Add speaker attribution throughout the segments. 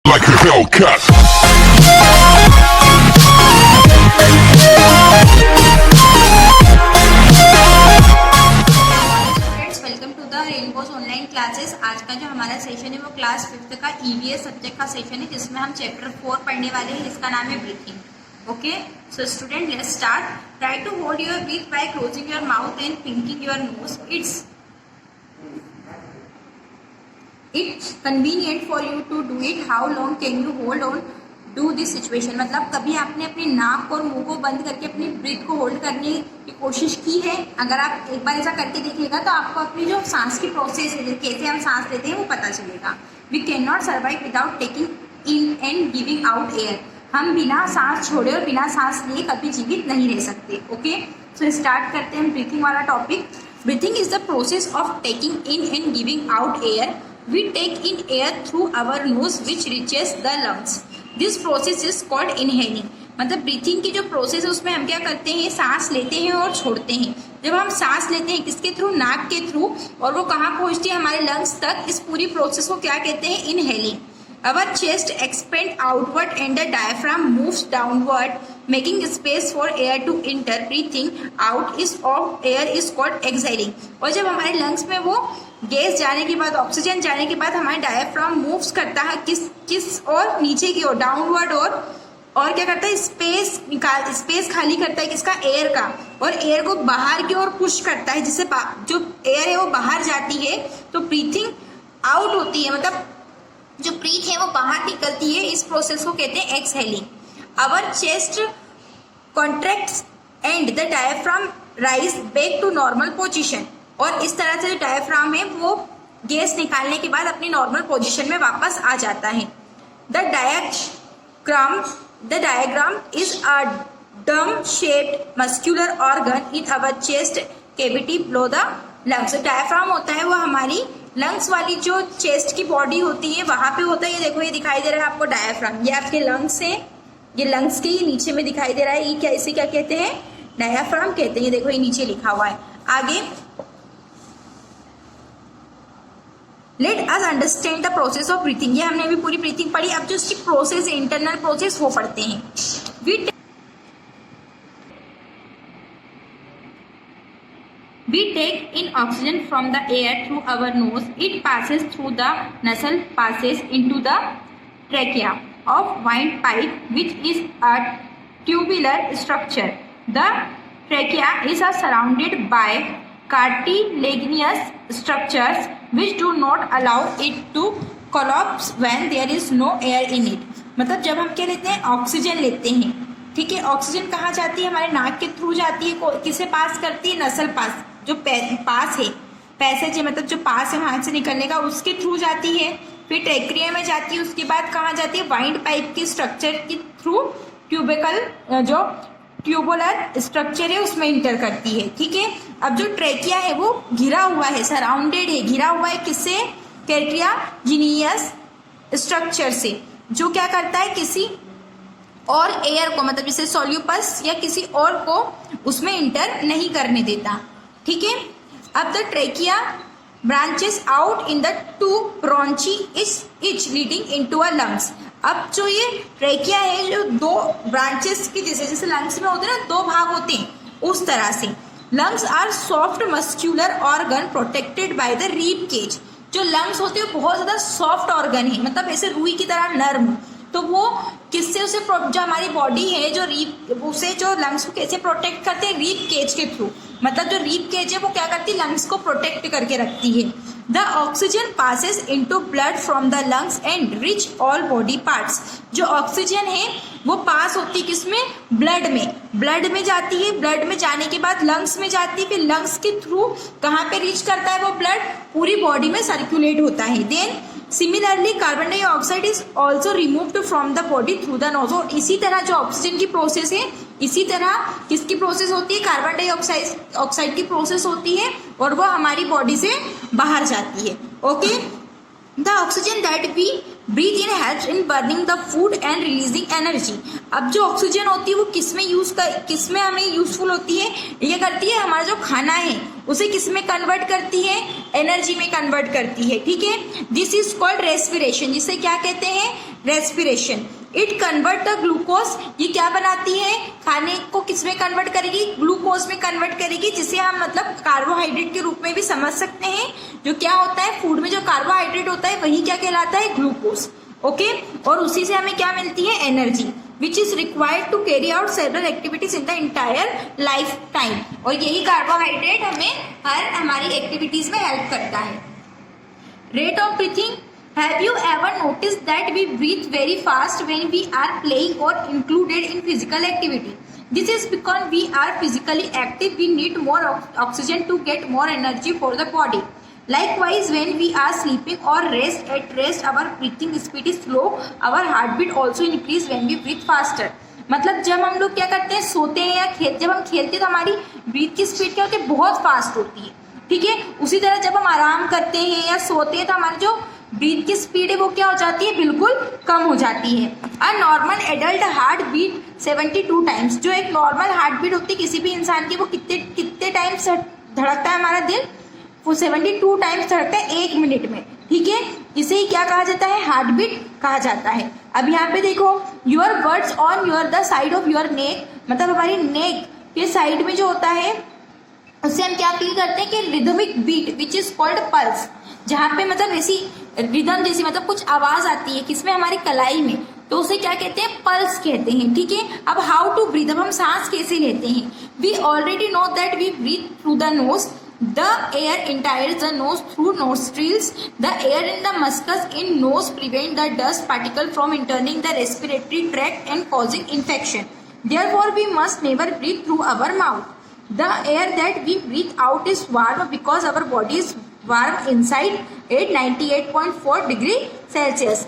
Speaker 1: like a Hellcat.
Speaker 2: Welcome to the Rainbows online classes. आज का जो हमारा सेशन है वो क्लास 5th का ईवीएस सब्जेक्ट का सेशन है, जिसमें हम चैप्टर 4 पढ़ने वाले हैं, जिसका नाम है breathing. Okay, so student let's start. Try to hold your breath by closing your mouth and pinching your nose. It's convenient for you to do it. How long can you hold on to this situation? मतलब कभी आपने अपनी नाक और मुंह को बंद करके अपनी ब्रीथ को होल्ड करने की कोशिश की है? अगर आप एक बार ऐसा करके देखिएगा तो आपको अपनी जो सांस की प्रोसेस है, कैसे हम सांस लेते हैं, वो पता चलेगा। We cannot survive without taking in and giving out air. हम बिना सांस छोड़े और बिना सांस लिए कभी जीवित नहीं रह सकते। ओके, सो स्टार्ट करते हैं ब्रीथिंग वाला topic. Breathing is the process of taking in and giving out air. We take in air through our nose which reaches the lungs. This process is called inhaling. मतलब breathing की जो process है उसमें हम क्या करते हैं, सांस लेते हैं और छोड़ते हैं। जब हम सांस लेते हैं किसके थ्रू, नाक के थ्रू, और वो कहाँ पहुँचती है, हमारे लंग्स तक। इस पूरी प्रोसेस को क्या कहते हैं, inhaling. Our chest expands outward and the diaphragm moves downward, making space for air to enter. Breathing out of air is called exhaling. और जब हमारे लंग्स में वो गैस जाने के बाद, ऑक्सीजन जाने के बाद, हमारा डायफ्राम मूव्स करता है किस और नीचे की ओर, डाउनवर्ड, और क्या करता है, स्पेस खाली करता है किसका, एयर का, और एयर को बाहर की ओर पुश करता है, जिससे जो एयर है वो बाहर जाती है, तो ब्रीथिंग आउट होती है। मतलब जो ब्रीथ है वो बाहर निकलती है। इस प्रोसेस को कहते हैं exhaling. Our chest contracts and the diaphragm rise back to normal position. और इस तरह से जो डायफ्राम है वो गैस निकालने के बाद अपनी नॉर्मल पोजीशन में वापस आ जाता है। द डायग्राम इज अ डम shaped muscular organ in our chest cavity below the lungs. Diaphragm होता है वो हमारी लंग्स वाली जो चेस्ट की बॉडी होती है वहां पे होता है। ये देखो, ये दिखाई दे रहा है आपको डायफ्राम, ये आपके लंग्स है, ये लंग्स के नीचे में दिखाई दे रहा है। ये क्या, इसे क्या कहते हैं, डायफ्राम कहते हैं। ये देखो, ये नीचे लिखा हुआ है। आगे let us understand the process of breathing. ये हमने अभी पूरी ब्रीथिंग पढ़ी। अब जो इसकी प्रोसेस है, इंटरनल प्रोसेस, वो पढ़ते हैं। We take in oxygen from the air through our nose. It passes through the nasal passages into the trachea of windpipe, which is a tubular structure. The trachea is surrounded by cartilaginous structures which do not allow it to collapse when there is no air in it. मतलब जब हम क्या लेते हैं, oxygen लेते हैं, ठीक है। ऑक्सीजन कहाँ जाती है, हमारे नाक के थ्रू जाती है। किसे पास करती है, नसल पास, जो पास है, पैसेज है, मतलब जो पास है वहां से निकलने का, उसके थ्रू जाती है। फिर ट्रेक्रिया में जाती है। उसके बाद कहाँ जाती है, वाइंड पाइप के स्ट्रक्चर के थ्रू जो ट्यूबुलर स्ट्रक्चर है उसमें इंटर करती है, ठीक है। अब जो ट्रेकिया है वो घिरा हुआ है, सराउंडेड है, घिरा हुआ है किससे, कैर्टियाजिनियस स्ट्रक्चर से, जो क्या करता है, किसी और एयर को, मतलब जैसे सोल्यूपस या किसी और को उसमें इंटर नहीं करने देता, ठीक है। अब the trachea branches out in the two bronchi each leading into a lungs. अब जो ये ट्रेकिया है, जो दो ब्रांचेस की, जैसे लंग्स में होते हैं ना, दो भाग होते हैं, उस तरह से। Lungs are soft muscular organ protected by the rib cage. जो लंग्स होते हैं बहुत ज्यादा सॉफ्ट ऑर्गन है, मतलब ऐसे रुई की तरह नर्म। तो वो किससे, उसे जो हमारी बॉडी है, जो रीब, उसे जो लंग्स को कैसे प्रोटेक्ट करते हैं, रीब केज के थ्रू। मतलब जो रीब केज है वो क्या करती है, लंग्स को प्रोटेक्ट करके रखती है। The oxygen passes into blood from the lungs and rich all body parts. जो ऑक्सीजन है वो पास होती है किसमें, ब्लड में जाती है। ब्लड में जाने के बाद लंग्स में जाती है। फिर लंग्स के थ्रू कहाँ पे रीच करता है वो ब्लड, पूरी बॉडी में सर्कुलेट होता है। Then similarly carbon dioxide is also removed from the body through the nose. और इसी तरह जो ऑक्सीजन की प्रोसेस है, इसी तरह किसकी प्रोसेस होती है, कार्बन डाइऑक्साइड की प्रोसेस होती है, और वो हमारी बॉडी से बाहर जाती है। Okay, the oxygen that we breathe in helps in burning the food and releasing energy. अब जो ऑक्सीजन होती है वो किसमें हमें यूजफुल होती है, ये करती है, हमारा जो खाना है उसे किसमें कन्वर्ट करती है, एनर्जी में कन्वर्ट करती है, ठीक है। दिस इज कॉल्ड रेस्पिरेशन, जिसे क्या कहते हैं, respiration. It convert the glucose, ये क्या बनाती है, खाने को किस में कन्वर्ट करेगी, ग्लूकोज में कन्वर्ट करेगी, जिसे हम मतलब कार्बोहाइड्रेट के रूप में भी समझ सकते हैं। जो क्या होता है फूड में जो कार्बोहाइड्रेट होता है वही क्या कहलाता है, ग्लूकोज। ओके, और उसी से हमें क्या मिलती है, energy, which is required to carry out several activities in the entire life time. और यही कार्बोहाइड्रेट हमें हर हमारी एक्टिविटीज में हेल्प करता है। Rate of breathing, have you ever noticed that we breathe very fast when we are playing or included in physical activity? This is because we are physically active. We need more oxygen to get more energy for the body. Likewise, when we are sleeping or at rest, our breathing speed is slow. Our heartbeat also increase when we breathe faster. मतलब जब हम लोग क्या करते हैं, सोते हैं या जब हम खेलते हैं तो हमारी ब्रीथ की स्पीड क्या होती है, बहुत फास्ट होती है। ठीक है, उसी तरह जब हम आराम करते हैं या सोते हैं तो हमारी जो ब्रीथ की स्पीड है वो क्या हो जाती है, बिल्कुल कम हो जाती है। A normal adult heart beat 72 times, जो एक नॉर्मल हार्ट बीट होती है किसी भी इंसान की, वो कितने टाइम्स धड़कता है हमारा दिल, वो 72 टाइम्स धड़कता है 1 मिनट में। ठीक है, इसे ही क्या कहा जाता है, हार्ट बीट कहा जाता है। अब यहाँ पे देखो, your words on your the side of your neck, मतलब हमारी नेक के साइड में जो होता है उससे हम क्या फील करते हैं कि rhythmic beat which is called pulse, जहाँ पे मतलब ऐसी रिदम जैसी मतलब कुछ आवाज आती है किसमें, हमारी कलाई में, तो उसे क्या कहते हैं, पल्स कहते हैं। ठीक है, अब हाउ टू ब्रीथ, अब हम सांस कैसे लेते हैं। We already know that we breathe through the nose, the air enters the nose through nostrils, the air in the mucus in nose prevent the dust particle from entering the respiratory tract and causing infection. Therefore we must never breathe through our mouth. The air that we breathe out is warm because our body is warm inside at 98.4 degree Celsius.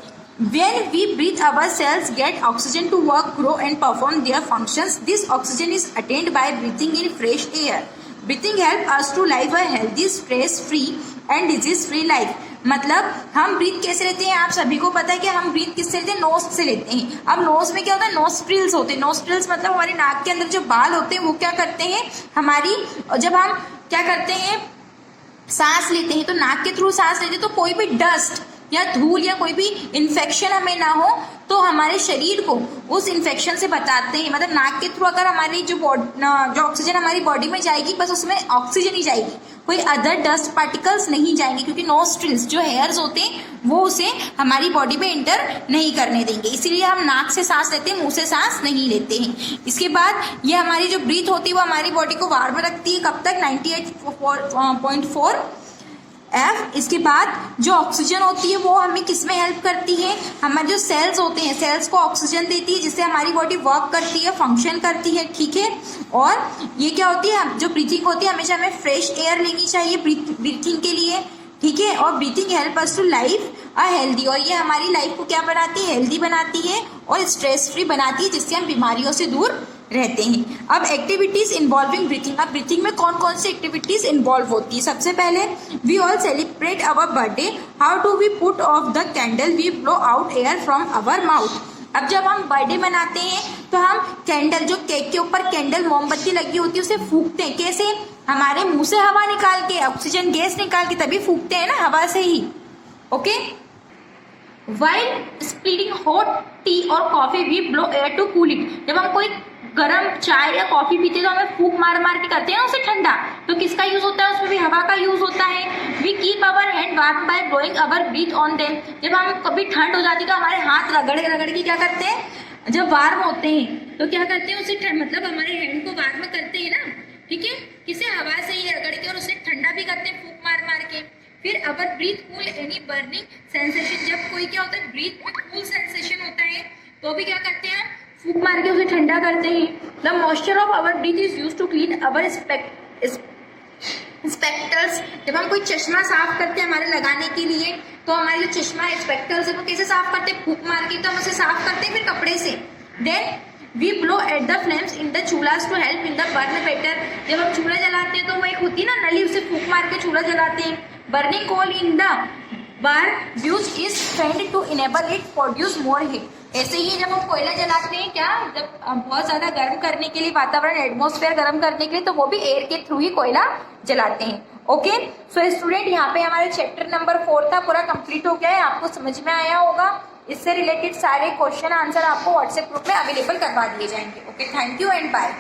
Speaker 2: When we breathe, our cells get oxygen to work, grow and perform their functions. This oxygen is attained by breathing in fresh air. Breathing helps us to live a healthy, stress-free and disease-free life. मतलब हम breathe कैसे लेते हैं, आप सभी को पता है कि हम ब्रीथ किससे लेते हैं, नोज से लेते हैं। अब नोज में क्या होता है, नोस्ट्रिल्स होते हैं। नोस्ट्रिल्स मतलब हमारे नाक के अंदर जो बाल होते हैं वो क्या करते हैं, हमारी जब हम क्या करते हैं, सांस लेते हैं तो नाक के थ्रू सांस लेते हैं, तो कोई भी डस्ट या धूल या कोई भी इन्फेक्शन हमें ना हो तो हमारे शरीर को उस इन्फेक्शन से बचाते हैं। मतलब नाक के थ्रू अगर हमारी जो ऑक्सीजन हमारी बॉडी में जाएगी, बस उसमें ऑक्सीजन ही जाएगी, कोई अदर डस्ट पार्टिकल्स नहीं जाएंगे, क्योंकि नोस्ट्रिल्स जो हेयर्स होते हैं वो उसे हमारी बॉडी में इंटर नहीं करने देंगे। इसीलिए हम नाक से सांस लेते हैं, मुंह से सांस नहीं लेते हैं। इसके बाद ये हमारी जो ब्रीथ होती है वो हमारी बॉडी को वार्म रखती है, कब तक, 98.4 F। इसके बाद जो ऑक्सीजन होती है वो हमें किस में हेल्प करती है, हमारे जो सेल्स होते हैं सेल्स को ऑक्सीजन देती है, जिससे हमारी बॉडी वर्क करती है, फंक्शन करती है। ठीक है, और ये क्या होती है, जो ब्रीथिंग होती है हमेशा हमें फ्रेश एयर लेनी चाहिए ब्रीथिंग के लिए। ठीक है, और breathing help us to life a healthy, और ये हमारी लाइफ को क्या बनाती है, हेल्दी बनाती है और स्ट्रेस फ्री बनाती है, जिससे हम बीमारियों से दूर रहते हैं। अब एक्टिविटीज इन्वॉल्विंग ब्रीथिंग, अब ब्रीथिंग में कौन कौन सी एक्टिविटीज इन्वॉल्व होती है। सबसे पहले we all celebrate our birthday, how do we put off the candle, we blow out air from our mouth. अब जब हम बर्थडे मनाते हैं तो हम कैंडल, जो केक के ऊपर कैंडल मोमबत्ती लगी होती है उसे फूंकते हैं, कैसे, हमारे मुंह से हवा निकाल के, ऑक्सीजन गैस निकाल के तभी फूंकते हैं ना, हवा से ही। Okay, while sipping hot tea और coffee we blow air to cool it, जब हम कोई गरम चाय या कॉफी पीते तो हमें फूंक मार मार के करते हैं उसे ठंडा, तो किसका यूज होता है, उसमें भी हवा का यूज होता है। We keep our hand warm by blowing our breath on them, जब हम कभी ठंड हो जाती है तो हमारे हाथ रगड़ रगड़ के क्या करते हैं, जब वार्म होते हैं तो क्या करते हैं, उसे मतलब हमारे हैंड को वार्म करते हैं ना। ठीक है, किसे, हवा से ही रगड़ के, और उसे ठंडा भी करते हैं फूंक मार मार के। फिर our breath cool any burning sensation, जब कोई क्या होता है ब्रीथ में कूल सेंसेशन होता है तो भी क्या करते हैं, फूंक मार के उसे ठंडा करते हैं। The moisture of our breath is use to clean our spectacles, जब हम कोई चश्मा साफ करते हैं हमारे लगाने के लिए तो हमारे जो चश्मा है स्पेक्टल्स है वो कैसे साफ करते हैं, फूंक मार के, तो हम उसे साफ करते हैं फिर कपड़े से। Then we blow at the flames in the चूल्हास to help in the burn better, जब हम चूल्हा जलाते हैं तो वो एक होती है ना नली, उसे फूंक मार के चूल्हा जलाते हैं। Burning coal in the bar use is fanned to enable it produce more heat, ऐसे ही जब हम कोयला जलाते हैं, क्या, जब बहुत ज्यादा गर्म करने के लिए, वातावरण एटमॉस्फेयर गर्म करने के लिए, तो वो भी एयर के थ्रू ही कोयला जलाते हैं। ओके, सो स्टूडेंट यहाँ पे हमारे चैप्टर नंबर 4 था पूरा कंप्लीट हो गया है, आपको समझ में आया होगा। इससे रिलेटेड सारे क्वेश्चन आंसर आपको व्हाट्सएप ग्रुप में अवेलेबल करवा दिए जाएंगे। Okay, thank you and bye.